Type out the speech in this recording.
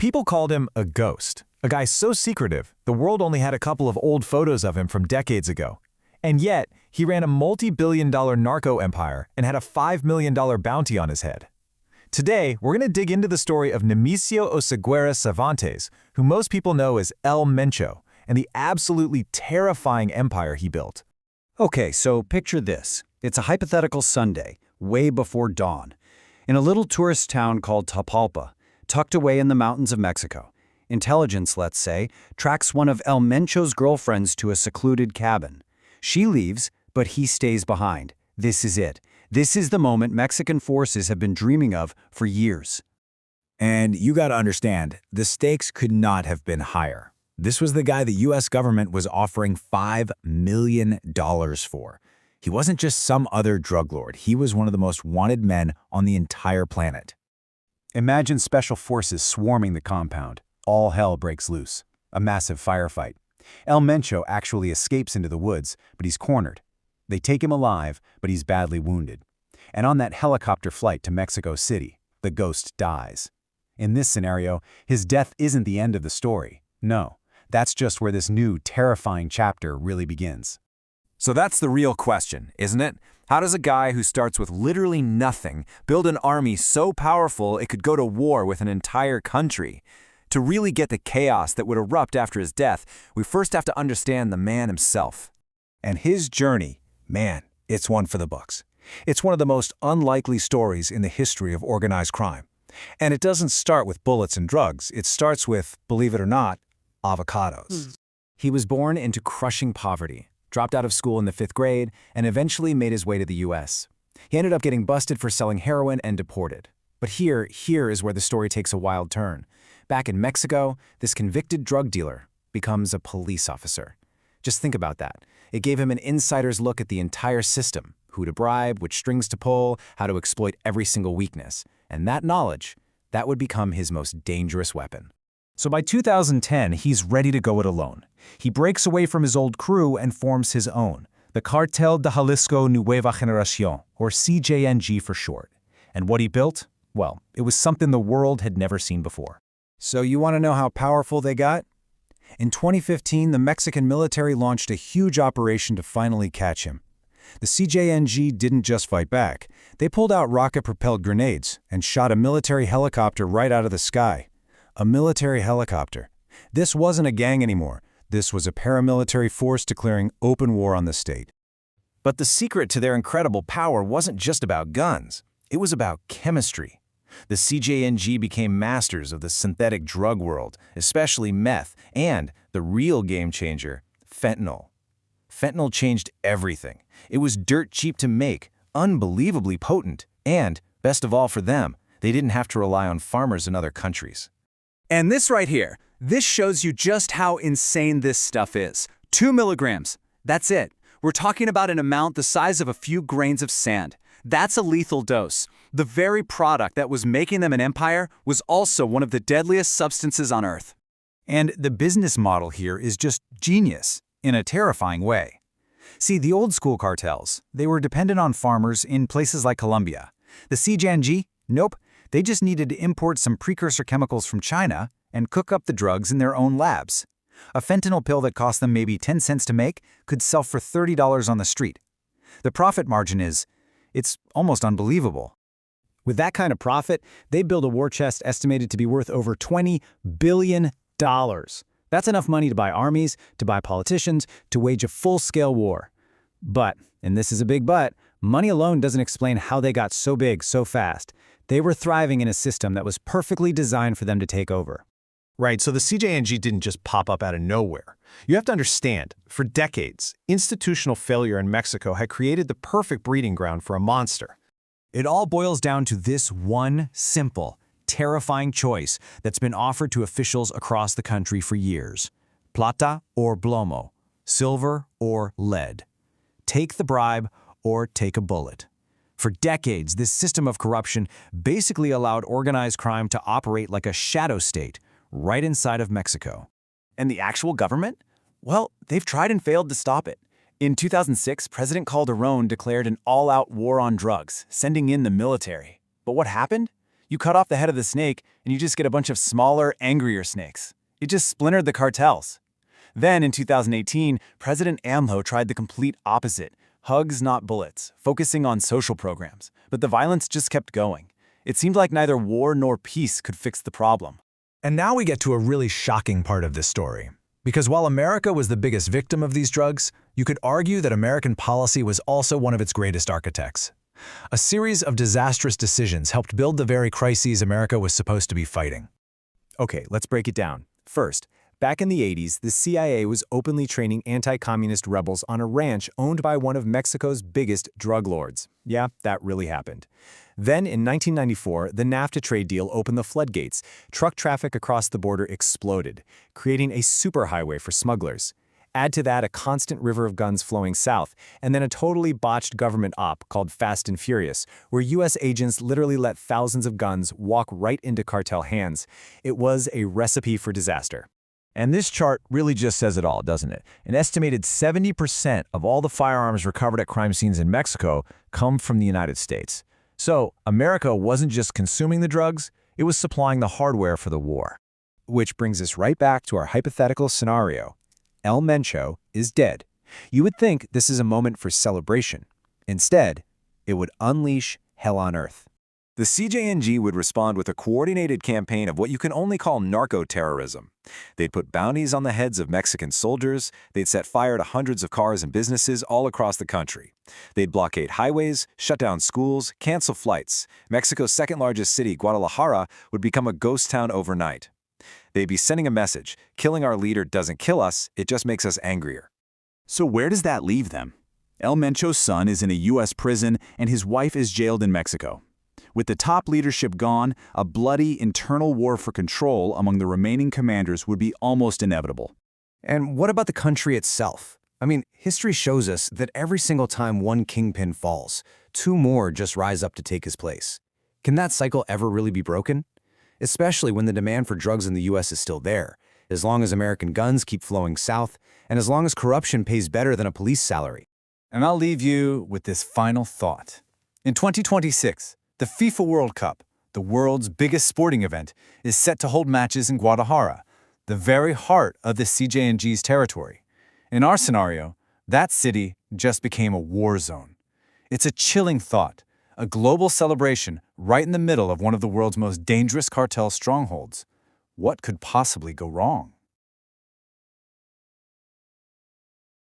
People called him a ghost, a guy so secretive, the world only had a couple of old photos of him from decades ago. And yet, he ran a multi-billion-dollar narco empire and had a $5 million bounty on his head. Today, we're going to dig into the story of Nemesio Oseguera Cervantes, who most people know as El Mencho, and the absolutely terrifying empire he built. Okay, so picture this. It's a hypothetical Sunday, way before dawn, in a little tourist town called Tapalpa, tucked away in the mountains of Mexico. Intelligence, let's say, tracks one of El Mencho's girlfriends to a secluded cabin. She leaves, but he stays behind. This is it. This is the moment Mexican forces have been dreaming of for years. And you gotta understand, the stakes could not have been higher. This was the guy the US government was offering $5 million for. He wasn't just some other drug lord, he was one of the most wanted men on the entire planet. Imagine special forces swarming the compound. All hell breaks loose. A massive firefight. El Mencho actually escapes into the woods, but he's cornered. They take him alive, but he's badly wounded. And on that helicopter flight to Mexico City, the ghost dies. In this scenario, his death isn't the end of the story. No, that's just where this new, terrifying chapter really begins. So that's the real question, isn't it? How does a guy who starts with literally nothing build an army so powerful it could go to war with an entire country? To really get the chaos that would erupt after his death, we first have to understand the man himself. And his journey, man, it's one for the books. It's one of the most unlikely stories in the history of organized crime. And it doesn't start with bullets and drugs. It starts with, believe it or not, avocados. He was born into crushing poverty, dropped out of school in the 5th grade, and eventually made his way to the US. He ended up getting busted for selling heroin and deported. But here is where the story takes a wild turn. Back in Mexico, this convicted drug dealer becomes a police officer. Just think about that. It gave him an insider's look at the entire system, who to bribe, which strings to pull, how to exploit every single weakness. And that knowledge, that would become his most dangerous weapon. So by 2010, he's ready to go it alone. He breaks away from his old crew and forms his own, the Cartel de Jalisco New Generation, or CJNG for short. And what he built? Well, it was something the world had never seen before. So you want to know how powerful they got? In 2015, the Mexican military launched a huge operation to finally catch him. The CJNG didn't just fight back. They pulled out rocket-propelled grenades and shot a military helicopter right out of the sky. A military helicopter. This wasn't a gang anymore. This was a paramilitary force declaring open war on the state. But the secret to their incredible power wasn't just about guns. It was about chemistry. The CJNG became masters of the synthetic drug world, especially meth, and the real game changer, fentanyl. Fentanyl changed everything. It was dirt cheap to make, unbelievably potent, and, best of all for them, they didn't have to rely on farmers in other countries. And this right here, this shows you just how insane this stuff is. 2 milligrams. That's it. We're talking about an amount the size of a few grains of sand. That's a lethal dose. The very product that was making them an empire was also one of the deadliest substances on Earth. And the business model here is just genius, in a terrifying way. See, the old-school cartels, they were dependent on farmers in places like Colombia. The CJNG, nope, they just needed to import some precursor chemicals from China and cook up the drugs in their own labs. A fentanyl pill that cost them maybe 10 cents to make could sell for $30 on the street. The profit margin it's almost unbelievable. With that kind of profit, they build a war chest estimated to be worth over $20 billion. That's enough money to buy armies, to buy politicians, to wage a full-scale war. But, and this is a big but, money alone doesn't explain how they got so big so fast. They were thriving in a system that was perfectly designed for them to take over. Right, so the CJNG didn't just pop up out of nowhere. You have to understand, for decades, institutional failure in Mexico had created the perfect breeding ground for a monster. It all boils down to this one simple, terrifying choice that's been offered to officials across the country for years. Plata or plomo, silver or lead. Take the bribe or take a bullet. For decades, this system of corruption basically allowed organized crime to operate like a shadow state right inside of Mexico. And the actual government? Well, they've tried and failed to stop it. In 2006, President Calderón declared an all-out war on drugs, sending in the military. But what happened? You cut off the head of the snake, and you just get a bunch of smaller, angrier snakes. It just splintered the cartels. Then, in 2018, President AMLO tried the complete opposite. Hugs, not bullets, focusing on social programs. But the violence just kept going. It seemed like neither war nor peace could fix the problem. And now we get to a really shocking part of this story. Because while America was the biggest victim of these drugs, you could argue that American policy was also one of its greatest architects. A series of disastrous decisions helped build the very crises America was supposed to be fighting. Okay, let's break it down. First, back in the 80s, the CIA was openly training anti-communist rebels on a ranch owned by one of Mexico's biggest drug lords. Yeah, that really happened. Then, in 1994, the NAFTA trade deal opened the floodgates. Truck traffic across the border exploded, creating a superhighway for smugglers. Add to that a constant river of guns flowing south, and then a totally botched government op called Fast and Furious, where U.S. agents literally let thousands of guns walk right into cartel hands. It was a recipe for disaster. And this chart really just says it all, doesn't it? An estimated 70% of all the firearms recovered at crime scenes in Mexico come from the United States. So, America wasn't just consuming the drugs, it was supplying the hardware for the war. Which brings us right back to our hypothetical scenario. El Mencho is dead. You would think this is a moment for celebration. Instead, it would unleash hell on earth. The CJNG would respond with a coordinated campaign of what you can only call narco-terrorism. They'd put bounties on the heads of Mexican soldiers, they'd set fire to hundreds of cars and businesses all across the country. They'd blockade highways, shut down schools, cancel flights. Mexico's second-largest city, Guadalajara, would become a ghost town overnight. They'd be sending a message: killing our leader doesn't kill us, it just makes us angrier. So where does that leave them? El Mencho's son is in a U.S. prison, and his wife is jailed in Mexico. With the top leadership gone, a bloody internal war for control among the remaining commanders would be almost inevitable. And what about the country itself? I mean, history shows us that every single time one kingpin falls, two more just rise up to take his place. Can that cycle ever really be broken? Especially when the demand for drugs in the U.S. is still there, as long as American guns keep flowing south, and as long as corruption pays better than a police salary. And I'll leave you with this final thought. In 2026, the FIFA World Cup, the world's biggest sporting event, is set to hold matches in Guadalajara, the very heart of the CJNG's territory. In our scenario, that city just became a war zone. It's a chilling thought, a global celebration right in the middle of one of the world's most dangerous cartel strongholds. What could possibly go wrong?